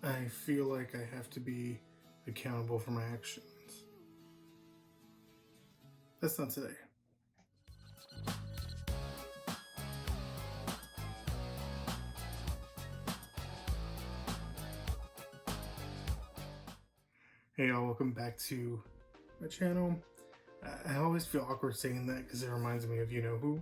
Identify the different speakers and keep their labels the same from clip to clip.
Speaker 1: I feel like I have to be accountable for my actions. That's not today. Hey y'all, welcome back to my channel. I always feel awkward saying that because it reminds me of you know who.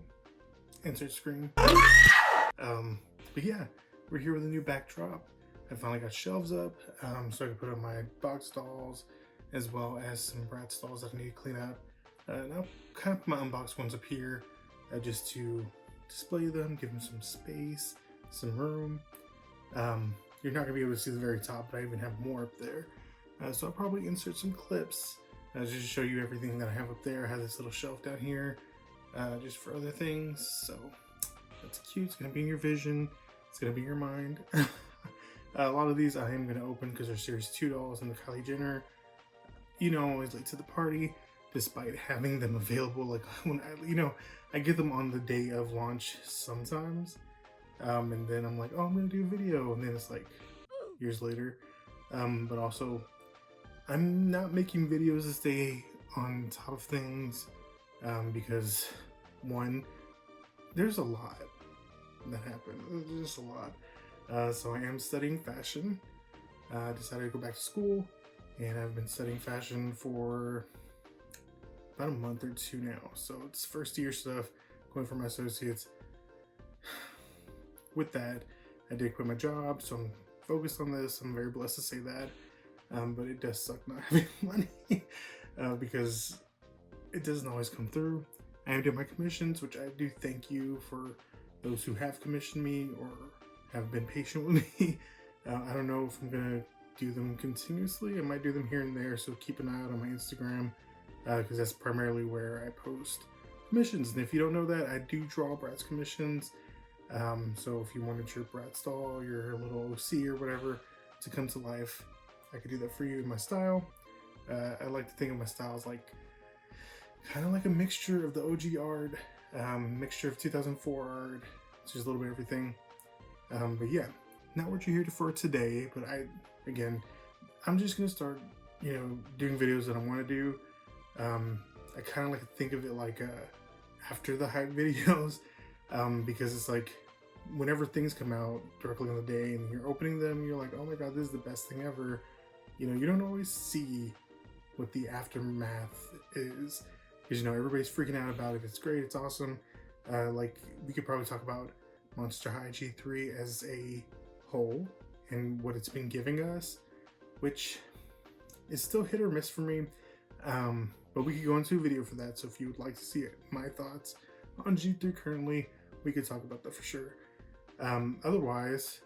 Speaker 1: Insert screen. But yeah, we're here with a new backdrop. I finally got shelves up so I can put up my box dolls as well as some Bratz dolls that I need to clean up. And I'll kind of put my unboxed ones up here just to display them, give them some space, some room. You're not going to be able to see the very top, but I even have more up there. So I'll probably insert some clips just to show you everything that I have up there. I have this little shelf down here just for other things. So that's cute. It's going to be in your vision. It's going to be in your mind. A lot of these I am going to open because they're Series 2 dolls and the Kylie Jenner. You know, I'm always late to the party despite having them available. Like when I get them on the day of launch sometimes. And then I'm like, oh, I'm going to do a video. And then it's like years later. But also, I'm not making videos to stay on top of things because, one, there's a lot that happened. There's just a lot. So I am studying fashion. I decided to go back to school, and I've been studying fashion for about a month or two now. So it's first year stuff, going for my associates. With that, I did quit my job, so I'm focused on this. I'm very blessed to say that. But it does suck not having money because it doesn't always come through. I am doing my commissions, which I do thank you for those who have commissioned me or have been patient with me. I don't know if I'm gonna do them continuously. I might do them here and there, so keep an eye out on my Instagram because that's primarily where I post commissions. And if you don't know that, I do draw Bratz commissions. So if you wanted your Bratz doll, your little OC or whatever to come to life, I could do that for you in my style. I like to think of my style as like kind of like a mixture of the OG art, mixture of 2004 art, just a little bit of everything. But yeah, not what you're here for today, but I'm just gonna start, doing videos that I want to do. I kind of like to think of it like after the hype videos, because it's like whenever things come out directly on the day and you're opening them, you're like, oh my god, this is the best thing ever. You don't always see what the aftermath is because everybody's freaking out about it. It's great, it's awesome. Like we could probably talk about Monster High G3 as a whole and what it's been giving us, which is still hit or miss for me. But we could go into a video for that. So if you would like to see it, my thoughts on G3 currently, we could talk about that for sure. Otherwise,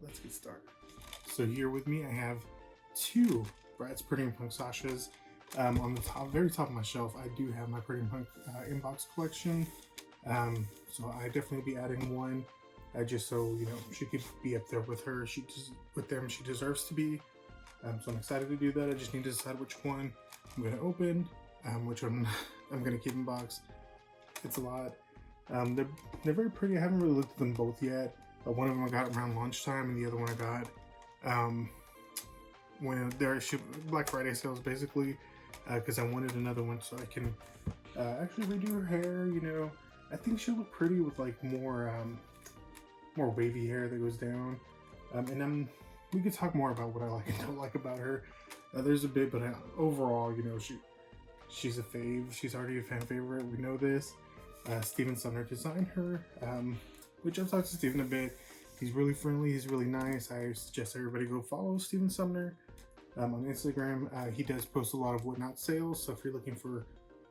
Speaker 1: let's get started. So here with me, I have two Bratz Pretty N Punk Sashas. On the very top of my shelf, I do have my Pretty N Punk inbox collection. So I definitely be adding one, just so she could be up there with her. She deserves to be. So I'm excited to do that. I just need to decide which one I'm gonna open, which one I'm gonna keep in box. It's a lot. They're very pretty. I haven't really looked at them both yet. One of them I got around lunchtime, and the other one I got when they're Black Friday sales, basically, because I wanted another one so I can actually redo her hair. I think she'll look pretty with like more wavy hair that goes down. And we could talk more about what I like and don't like about her. There's a bit, but overall, she's a fave. She's already a fan favorite. We know this. Steven Sumner designed her, which I've talked to Steven a bit. He's really friendly. He's really nice. I suggest everybody go follow Steven Sumner on Instagram. He does post a lot of whatnot sales. So if you're looking for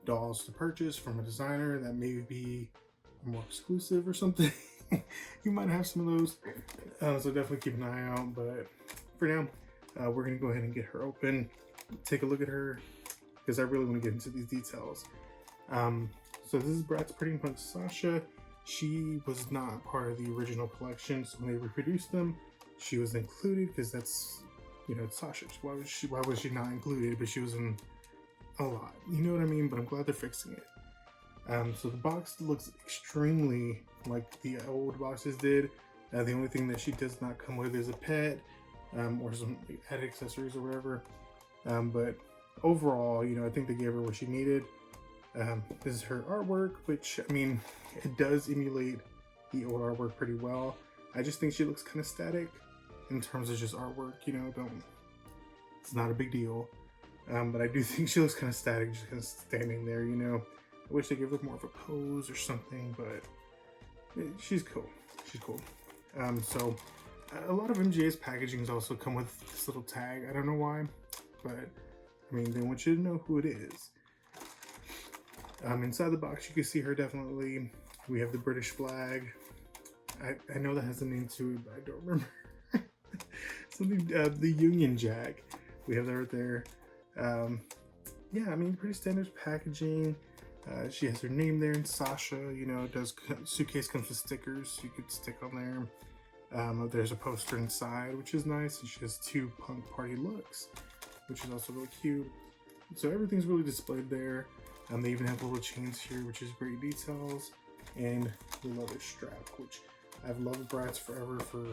Speaker 1: dolls to purchase from a designer that may be more exclusive or something, you might have some of those. So definitely keep an eye out. But for now, we're gonna go ahead and get her open, take a look at her, because I really want to get into these details. So this is Bratz Pretty N Punk Sasha. She was not part of the original collection, so when they reproduced them, she was included because that's, it's Sasha. Why was she not included? But she was in a lot. You know what I mean? But I'm glad they're fixing it. So the box looks extremely like the old boxes did. The only thing that she does not come with is a pet, or some added accessories or whatever. But overall, you know, I think they gave her what she needed. This is her artwork, which, I mean, it does emulate the old artwork pretty well. I just think she looks kind of static in terms of just artwork, you know, it's not a big deal. But I do think she looks kind of static, just kind of standing there, you know. I wish they gave her more of a pose or something, but she's cool. She's cool. So a lot of MGA's packagings also come with this little tag. I don't know why, but I mean, they want you to know who it is. Inside the box, you can see her definitely. We have the British flag. I know that has a name to it, but I don't remember. Something, the Union Jack. We have that right there. Yeah, I mean, pretty standard packaging. She has her name there, and Sasha, you know, suitcase comes with stickers you could stick on there. There's a poster inside, which is nice, and she has 2 punk party looks, which is also really cute. So everything's really displayed there. They even have little chains here, which is great details, and the leather strap, which I've loved Bratz forever for,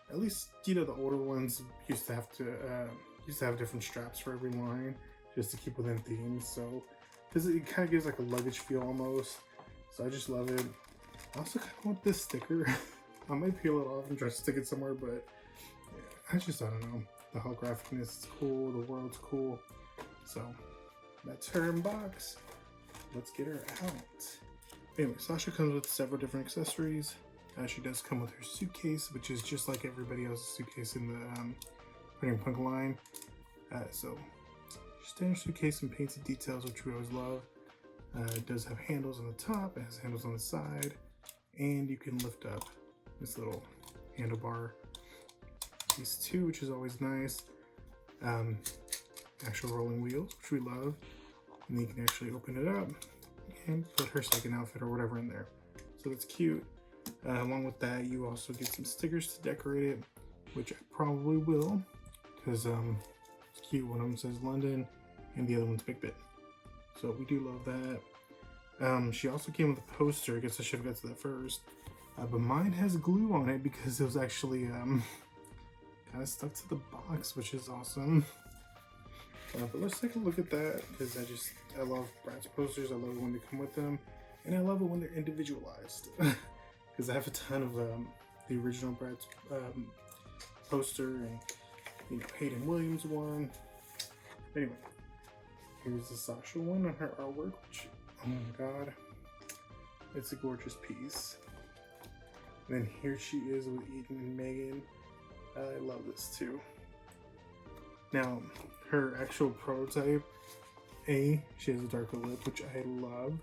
Speaker 1: at least, you know, the older ones used to have different straps for every line, just to keep within themes. So, because it kind of gives like a luggage feel almost. So I just love it. I also kind of want this sticker. I might peel it off and try to stick it somewhere, but yeah, I don't know. The holographicness is cool. The world's cool. So that's her in box. Let's get her out. Anyway, Sasha comes with several different accessories. She does come with her suitcase, which is just like everybody else's suitcase in the Pretty N Punk line. So standard suitcase and painted details, which we always love. It does have handles on the top, it has handles on the side, and you can lift up this little handlebar piece too, which is always nice. Actual rolling wheels, which we love. And then you can actually open it up and put her second outfit or whatever in there. So that's cute. Along with that, you also get some stickers to decorate it, which I probably will, because it's cute. One of them says London and the other one's Big Bit. So we do love that. She also came with a poster. I guess I should have got to that first. But mine has glue on it because it was actually kind of stuck to the box, which is awesome. But let's take a look at that, because I love Bratz posters. I love it when they come with them, and I love it when they're individualized. Because I have a ton of the original Bratz poster, and you know, Hayden Williams one. Anyway, here's the Sasha one on her artwork, which, oh my god, it's a gorgeous piece. And then here she is with Eden and Megan. I love this too. Now, her actual prototype, she has a darker lip, which I love.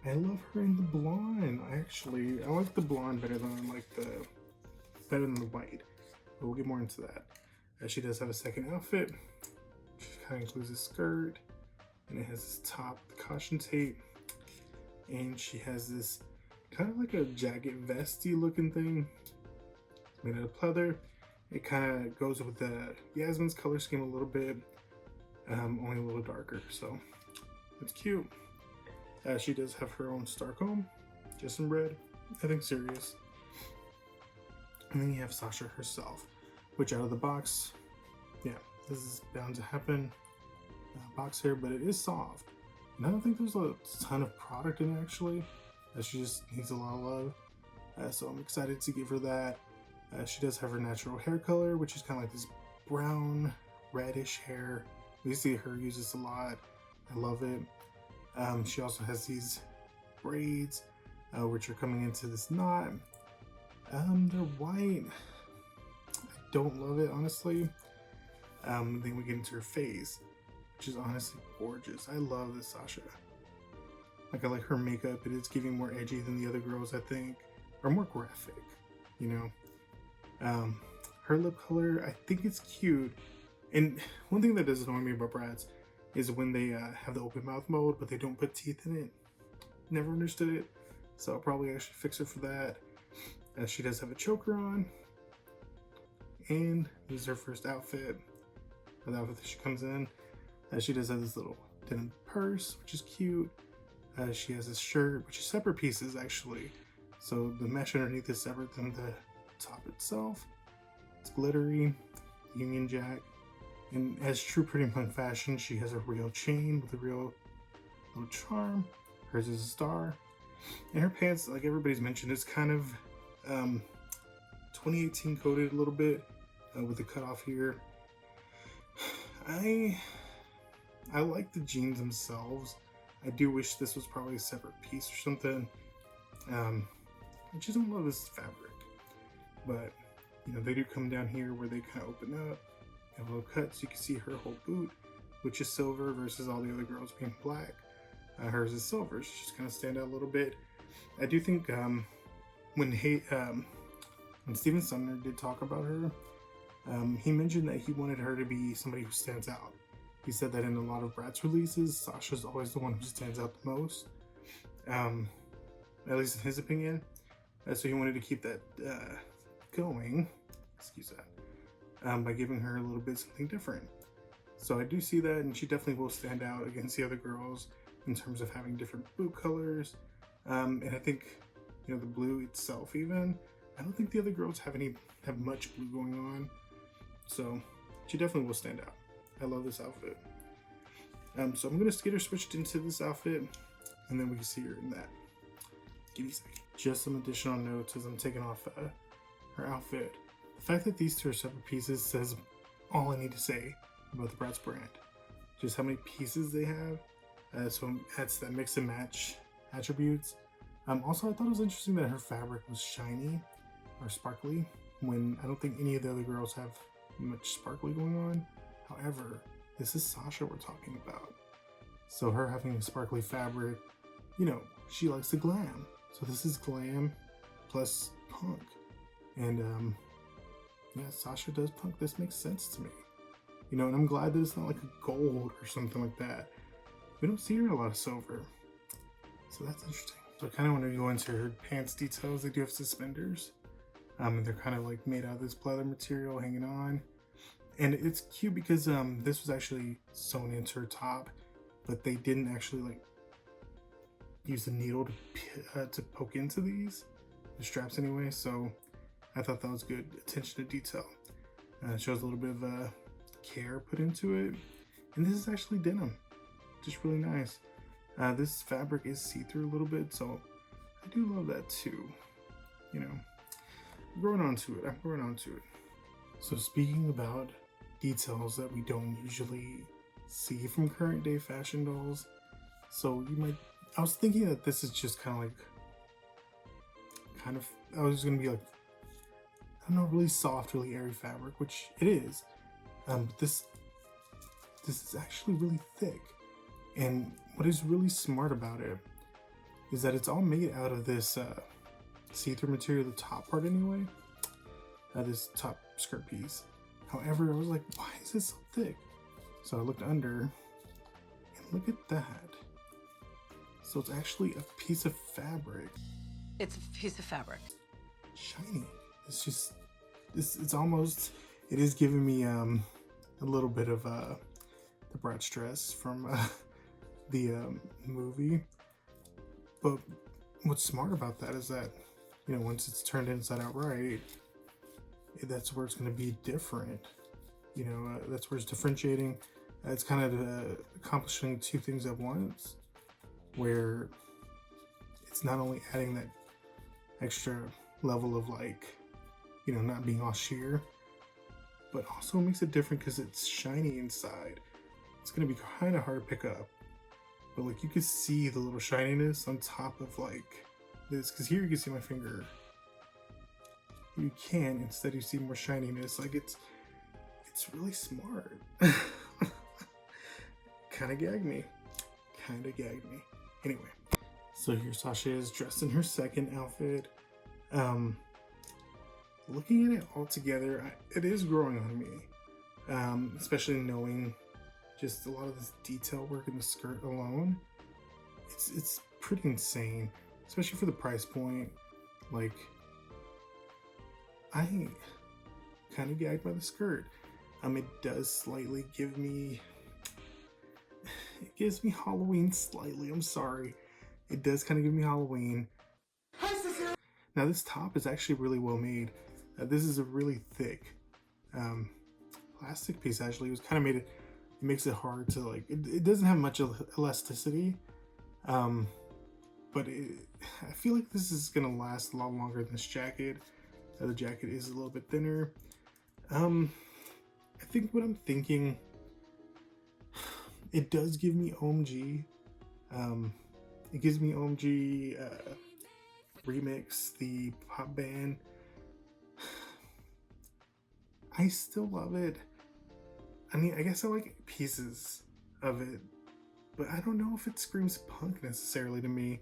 Speaker 1: I love her in the blonde. I like the blonde better than the white. But we'll get more into that. She does have a second outfit, which kind of includes a skirt, and it has this top, the caution tape, and she has this kind of like a jacket vesty looking thing. It's made out of pleather. It kind of goes with the Yasmin's color scheme a little bit, only a little darker, so it's cute. She does have her own star comb, just in red, nothing serious. And then you have Sasha herself, which out of the box, yeah, this is bound to happen. Box here, but it is soft. And I don't think there's a ton of product in it actually. She just needs a lot of love. So I'm excited to give her that. She does have her natural hair color, which is kind of like this brown, reddish hair. We see her use this a lot. I love it. She also has these braids, which are coming into this knot. They're white. I don't love it, honestly. Then we get into her face, which is honestly gorgeous. I love this Sasha. Like, I like her makeup. It is giving more edgy than the other girls, I think, or more graphic, you know. Her lip color, I think it's cute. And one thing that does annoy me about Bratz is when they have the open mouth mode, but they don't put teeth in it. Never understood it, so I'll probably actually fix her for that. She does have a choker on, and this is her first outfit. The outfit that she comes in. She does have this little denim purse, which is cute. She has this shirt, which is separate pieces actually. So the mesh underneath is separate than the top itself. It's glittery, Union Jack, and as true Pretty Punk fashion, she has a real chain with a real little charm. Hers is a star, and her pants, like everybody's mentioned, is kind of 2018 coded a little bit with the cutoff here. I like the jeans themselves. I do wish this was probably a separate piece or something. I just don't love this fabric, but you know, they do come down here where they kind of open up, have a little cut, so you can see her whole boot, which is silver versus all the other girls being black. Hers is silver, so just kind of stand out a little bit. I do think when Steven Sumner did talk about her, he mentioned that he wanted her to be somebody who stands out. He said that in a lot of Bratz releases, Sasha's always the one who stands out the most, at least in his opinion. So he wanted to keep that going, excuse that, by giving her a little bit something different. So I do see that, and she definitely will stand out against the other girls in terms of having different boot colors. And I think, you know, the blue itself even, I don't think the other girls have much blue going on. So she definitely will stand out. I love this outfit. So I'm gonna get her switched into this outfit, and then we can see her in that. Give me a second. Just some additional notes as I'm taking off her outfit. The fact that these two are separate pieces says all I need to say about the Bratz brand. Just how many pieces they have. So it adds that mix and match attributes. Also, I thought it was interesting that her fabric was shiny or sparkly, when I don't think any of the other girls have much sparkly going on. However, this is Sasha we're talking about. So her having a sparkly fabric, you know, she likes the glam. So this is glam plus punk. And yeah, Sasha does punk. This makes sense to me. You know, and I'm glad that it's not like a gold or something like that. We don't see her in a lot of silver. So that's interesting. So I kind of want to go into her pants details. They do have suspenders. And they're kind of like made out of this pleather material hanging on. And it's cute because this was actually sewn into her top, but they didn't actually like use the needle to poke into the straps anyway. So I thought that was good attention to detail. It shows a little bit of care put into it. And this is actually denim, just really nice. This fabric is see-through a little bit, so I do love that too. You know, I'm growing onto it. So speaking about details that we don't usually see from current day fashion dolls, so I was thinking that this is just kind of I was gonna be like, I don't know, really soft, really airy fabric, which it is. But this is actually really thick. And what is really smart about it is that it's all made out of this see-through material, the top part anyway, this top skirt piece. However, I was like, why is this so thick? So I looked under, and look at that. So it's actually a piece of fabric.
Speaker 2: It's a piece of fabric.
Speaker 1: Shiny. It's just, it's almost, it is giving me a little bit of the Bratz dress from the movie. But what's smart about that is that, you know, once it's turned inside out right, that's where it's going to be different. You know, that's where it's differentiating. It's kind of accomplishing two things at once, where it's not only adding that extra level of, like, you know, not being all sheer, but also makes it different because it's shiny inside. It's going to be kind of hard to pick up, but like you can see the little shininess on top of like this, because here you can see my finger. You can, instead you see more shininess. Like it's really smart. Kind of gagged me. Anyway, so here Sasha is dressed in her second outfit. Looking at it all together, it is growing on me, especially knowing just a lot of this detail work in the skirt alone. It's pretty insane, especially for the price point. Like, I kind of gagged by the skirt. It does slightly give me, it gives me Halloween slightly. I'm sorry, it does kind of give me Halloween. Now this top is actually really well made. This is a really thick plastic piece. Actually, it was kind of made it. It makes it hard to like. It doesn't have much elasticity, but I feel like this is gonna last a lot longer than this jacket. The jacket is a little bit thinner. I think what I'm thinking, it does give me OMG. It gives me OMG Remix, the pop band. I still love it. I mean, I guess I like pieces of it, but I don't know if it screams punk necessarily to me.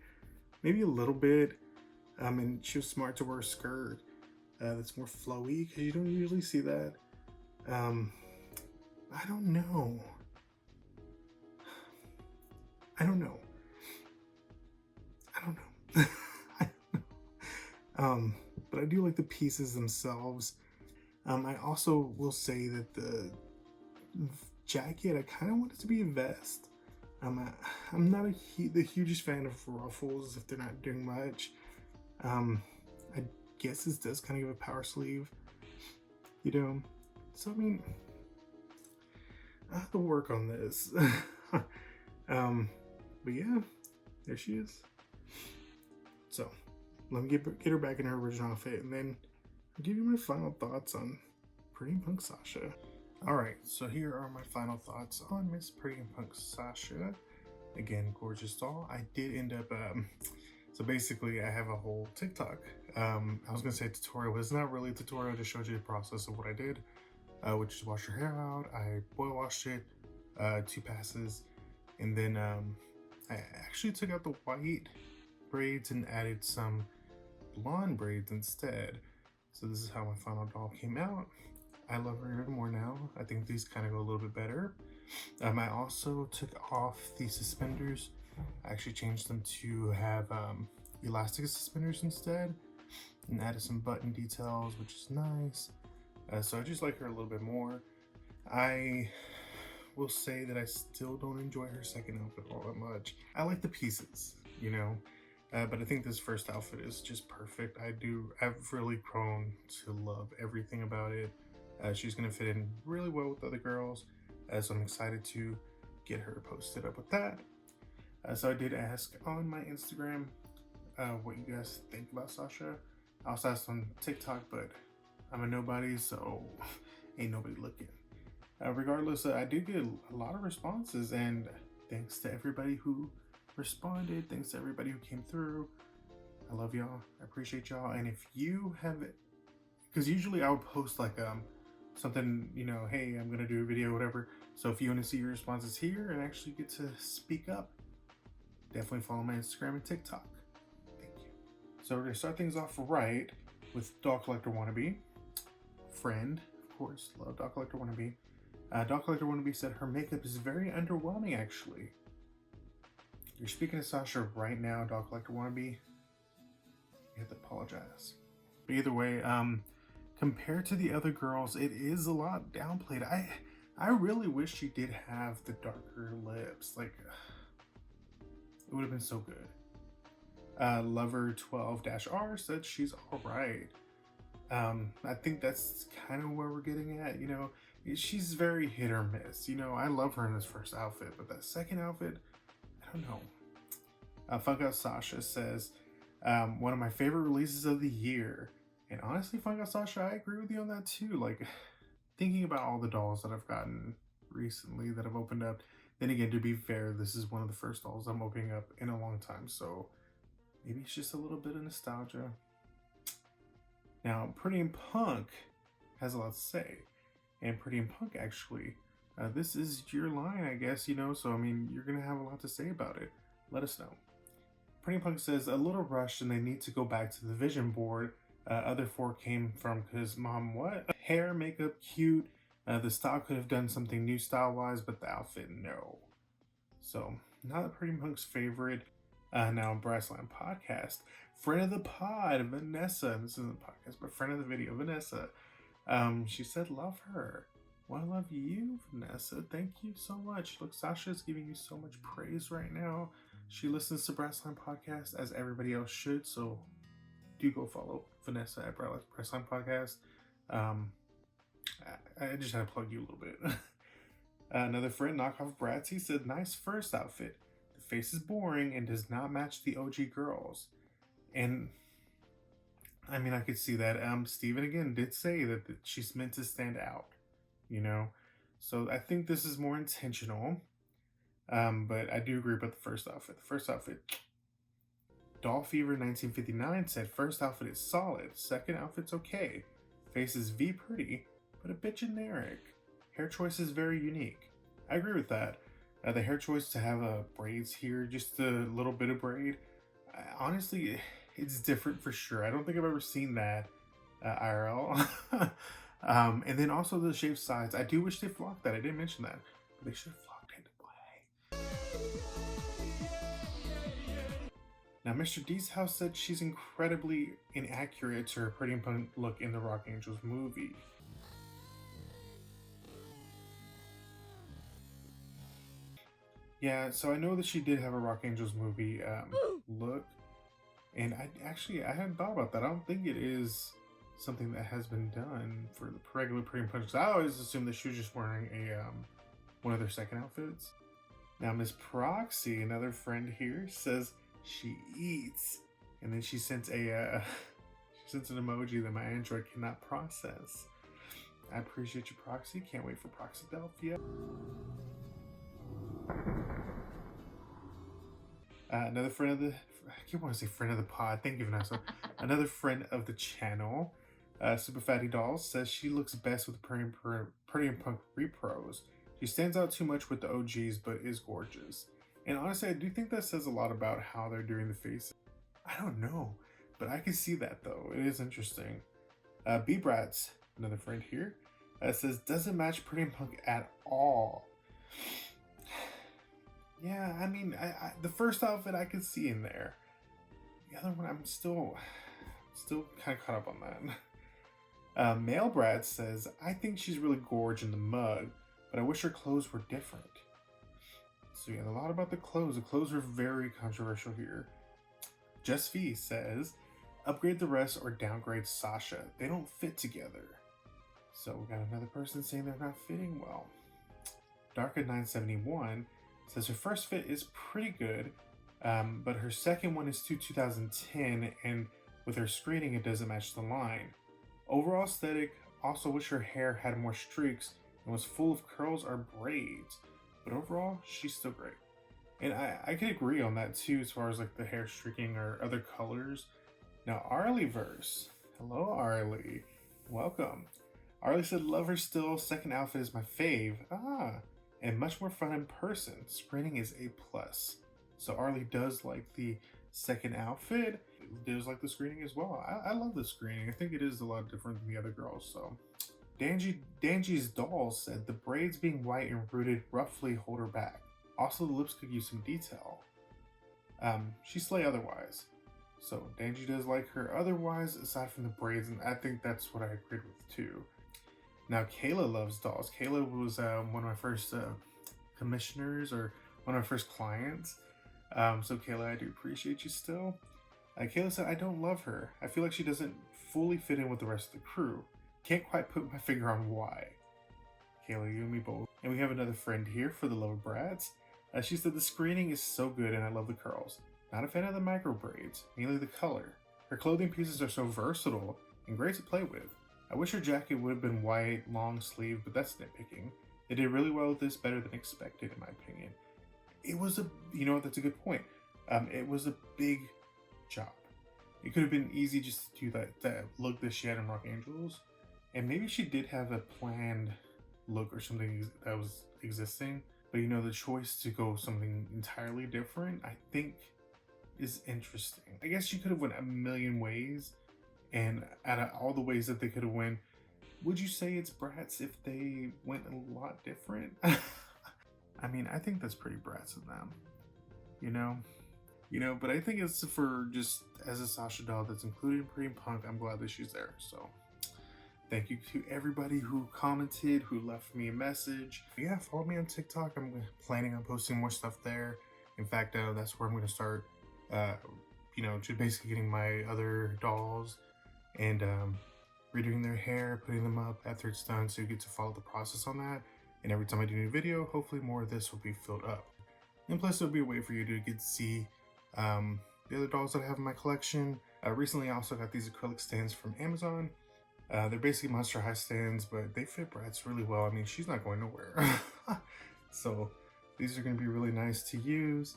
Speaker 1: Maybe a little bit. And she was smart to wear a skirt that's more flowy because you don't usually see that. I don't know. I don't know. I don't know. I don't know. But I do like the pieces themselves. I also will say that the jacket, I kind of want it to be a vest. I'm not the hugest fan of ruffles if they're not doing much. I guess this does kind of give a power sleeve, you know. So I mean, I have to work on this. But yeah, there she is. So let me get her back in her original outfit, and then I'll give you my final thoughts on Pretty N Punk Sasha. Alright, so here are my final thoughts on Miss Pretty N Punk Sasha. Again, gorgeous doll. I did end up, so basically I have a whole TikTok. I was gonna say tutorial, but it's not really a tutorial. I just showed you the process of what I did, which is wash your hair out. I boil washed it, 2 passes, and then I actually took out the white braids and added some blonde braids instead. So this is how my final doll came out. I love her even more now. I think these kind of go a little bit better. I also took off the suspenders. I actually changed them to have elastic suspenders instead, and added some button details, which is nice. So I just like her a little bit more. I will say that I still don't enjoy her second outfit all that much. I like the pieces, you know, but I think this first outfit is just perfect. I've really grown to love everything about it. She's gonna fit in really well with other girls, so I'm excited to get her posted up with that. So I did ask on my Instagram what you guys think about Sasha. I also asked on TikTok, but I'm a nobody, so ain't nobody looking. Regardless, I did get a lot of responses, and thanks to everybody who responded, thanks to everybody who came through. I love y'all. I appreciate y'all. And if you have it, because usually I would post like something, you know, hey, I'm gonna do a video, whatever. So if you want to see your responses here and actually get to speak up, definitely follow my Instagram and TikTok. Thank you. So we're gonna start things off right with Doll Collector Wannabe. Friend, of course, love Doll Collector Wannabe. Doll Collector Wannabe said her makeup is very underwhelming, actually. You're speaking to Sasha right now, Doll Collector Wannabe. You have to apologize. But either way, compared to the other girls, it is a lot downplayed. I really wish she did have the darker lips. Like, it would have been so good. Lover12-R said she's alright. I think that's kind of where we're getting at, you know. She's very hit or miss. You know, I love her in this first outfit, but that second outfit, I don't know. Funk Out Sasha says, one of my favorite releases of the year. And honestly, Funk Out Sasha, I agree with you on that too. Like, thinking about all the dolls that I've gotten recently that I've opened up, then again, to be fair, this is one of the first dolls I'm opening up in a long time, so maybe it's just a little bit of nostalgia. Now, Pretty N Punk has a lot to say, and Pretty N Punk actually, this is your line, I guess, you know, so I mean, you're gonna have a lot to say about it. Let us know. Pretty N Punk says, a little rushed and they need to go back to the vision board. Other 4 came from because mom, what? Hair, makeup, cute. The style could have done something new style-wise, but the outfit, no. So, not Pretty N Punk's favorite. Now, Brassline Podcast. Friend of the pod, Vanessa. This isn't a podcast, but friend of the video, Vanessa. She said, love her. Well, I love you, Vanessa. Thank you so much. Look, Sasha's giving you so much praise right now. She listens to Brassline Podcast, as everybody else should, so do go follow Vanessa at Bratz Pretty N Punk podcast. I just had to plug you a little bit. Another friend, knockoff Bratz, he said, nice first outfit. The face is boring and does not match the OG girls. And I mean, I could see that. Steven again did say that she's meant to stand out, you know? So I think this is more intentional. But I do agree about the first outfit. The first outfit, Doll Fever 1959 said, first outfit is solid. Second outfit's okay. Face is V pretty, but a bit generic. Hair choice is very unique. I agree with that. The hair choice to have braids here, just a little bit of braid. Honestly, it's different for sure. I don't think I've ever seen that IRL. And then also the shaved sides. I do wish they flocked that. I didn't mention that. But they should have flocked into play. Now, Mr. D's house said she's incredibly inaccurate to her Pretty N Punk look in the Rock Angels movie. Yeah, so I know that she did have a Rock Angels movie look. And I hadn't thought about that. I don't think it is something that has been done for the regular Pretty N Punk. I always assumed that she was just wearing a one of their second outfits. Now Miss Proxy, another friend here, says she eats, and then she sent an emoji that my Android cannot process. I appreciate you, Proxy. Can't wait for Proxydelphia. Another friend of the, I keep wanting to say friend of the pod. Thank you, Vanessa. Another friend of the channel, Super Fatty Dolls, says she looks best with Pretty N Punk repros. She stands out too much with the OGs, but is gorgeous. And honestly, I do think that says a lot about how they're doing the faces. I don't know, but I can see that though. It is interesting. B Bratz, another friend here, says doesn't match Pretty N Punk at all. Yeah, I mean, the first outfit I could see in there. The other one, I'm still kind of caught up on that. Male Brad says, I think she's really gorge in the mug, but I wish her clothes were different. So yeah, a lot about the clothes. The clothes are very controversial here. Just V says, upgrade the rest or downgrade Sasha. They don't fit together. So we got another person saying they're not fitting well. Darka971 says her first fit is pretty good, but her second one is 2010, and with her screening, it doesn't match the line. Overall aesthetic, also wish her hair had more streaks and was full of curls or braids, but overall, she's still great. And I can agree on that too, as far as like the hair streaking or other colors. Now, Arlieverse. Hello, Arlie. Welcome. Arlie said, love her still. Second outfit is my fave. And much more fun in person. Screening is A+. So Arlie does like the second outfit. Does like the screening as well. I love the screening. I think it is a lot different than the other girls. So Danji's doll said the braids being white and rooted roughly hold her back. Also, the lips could use some detail. She slay otherwise. So Danji does like her otherwise, aside from the braids, and I think that's what I agreed with too. Now, Kayla loves dolls. Kayla was one of my first commissioners, or one of my first clients. So Kayla, I do appreciate you still. Kayla said, I don't love her. I feel like she doesn't fully fit in with the rest of the crew. Can't quite put my finger on why. Kayla, you and me both. And we have another friend here for the love of Bratz. She said, the screening is so good and I love the curls. Not a fan of the micro braids, mainly the color. Her clothing pieces are so versatile and great to play with. I wish her jacket would have been white, long sleeve, but that's nitpicking. They did really well with this, better than expected in my opinion. It was that's a good point. It was a big job. It could have been easy just to do that look that she had in Rock Angels. And maybe she did have a planned look or something that was existing. But the choice to go something entirely different, I think is interesting. I guess she could have went a million ways. And out of all the ways that they could have went, would you say it's Bratz if they went a lot different? I mean, I think that's pretty Bratz of them, but I think it's for just as a Sasha doll that's included in Pretty N Punk, I'm glad that she's there. So thank you to everybody who commented, who left me a message. Yeah, follow me on TikTok. I'm planning on posting more stuff there. In fact, that's where I'm going to start, just basically getting my other dolls and redoing their hair, putting them up after it's done, so you get to follow the process on that. And every time I do a new video, hopefully more of this will be filled up. And plus it'll be a way for you to get to see the other dolls that I have in my collection. Recently I also got these acrylic stands from Amazon. They're basically Monster High stands, but they fit Bratz really well. I mean, she's not going nowhere. So these are going to be really nice to use.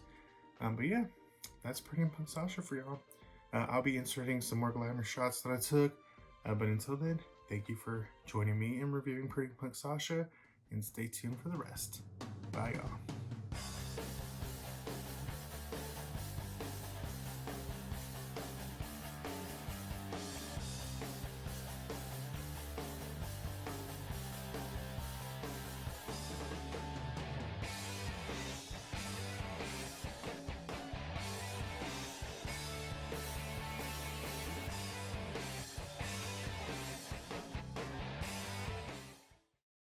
Speaker 1: But yeah, that's Pretty N Punk Sasha for y'all. I'll be inserting some more glamour shots that I took. But until then, thank you for joining me in reviewing Pretty N Punk Sasha, and stay tuned for the rest. Bye y'all.